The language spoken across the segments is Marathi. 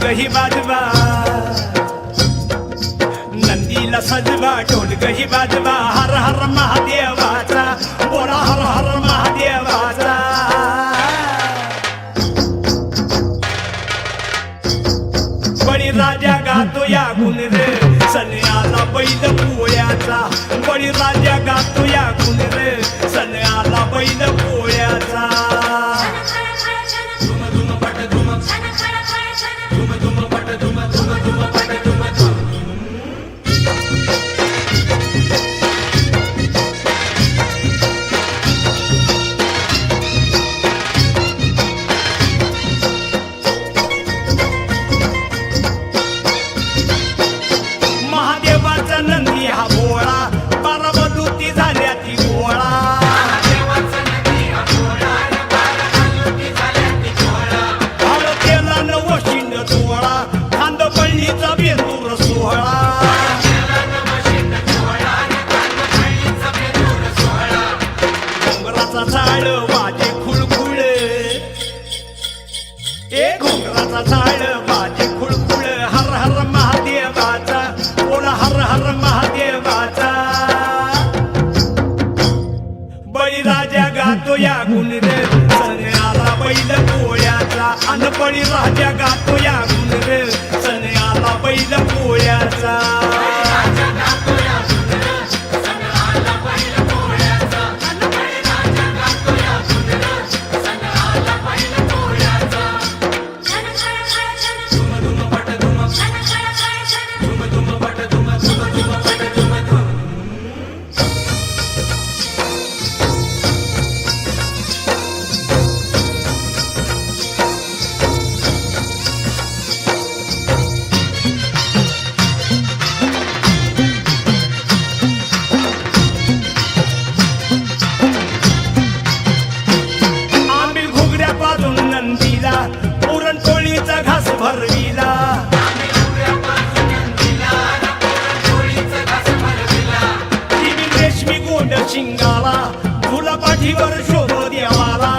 गही वाजवा, नंदीला सजवा ढोल गही वाजवा, हर हर महादेवाचा बोला हर हर महादेवाचा। बळीराजा गातो या गुण रे सण आला बैल पोळ्याचा, बळीराजा गातो या गुण रे सण आला बैल पोळ्याचा। नंदी हा भोळा बारामती झाल्या ती भोळा, हळतेला नवशिंड सोहळा, खांद पळणीचा बेंदूर सोहळा। घोंगराचा झाड वाजे खुळखुळ, ए घोंगराचा झाड वाजे खुळखुळ, हर हर महादेवाचा बोला हर हर महादेवाचा। बळीराजा गातो या गुण रे सण आला बैल पोळ्याचा, अन बळीराजा गातो या गुण रे सण आला बैल पोळ्याचा। पुरणपोळीचा घास भरविला, ती रेशमी गोंड शिंगाला, तुला पाठीवर शोभ देवाला।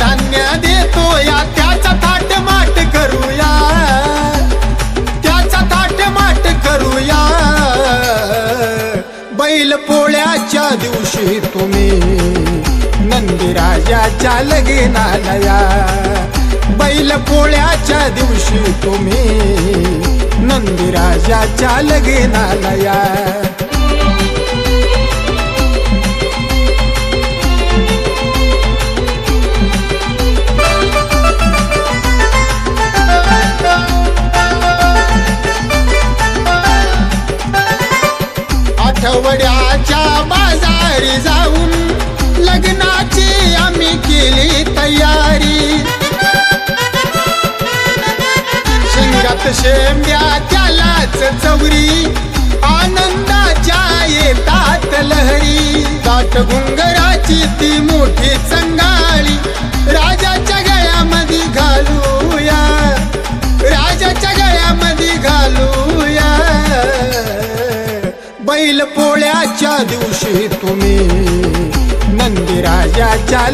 धान्य देतो या त्याचा थाट माट करूया, त्याचा थाट माट करूया। बैल पोळ्याच्या दिवशी तुम्ही नंदीराजाच्या लगीनाला या, बैल पोळ्याच्या दिवशी तुम्ही नंदीराजाच्या लगीनाला या। आठवड्याच्या बाजारी जाऊन लग्नाची आम्ही केली तयारी, शिंगात शेंब्या त्यालाच चौरी, आनंदात लहरी दाट घुंगराची ती मोठी चंगाळी राजाच्या गळ्यामध्ये घालूया, राजाच्या गळ्यामध्ये घालूया. बैल पोळ्याच्या दिवशी तुम्ही नंदी राजाच्या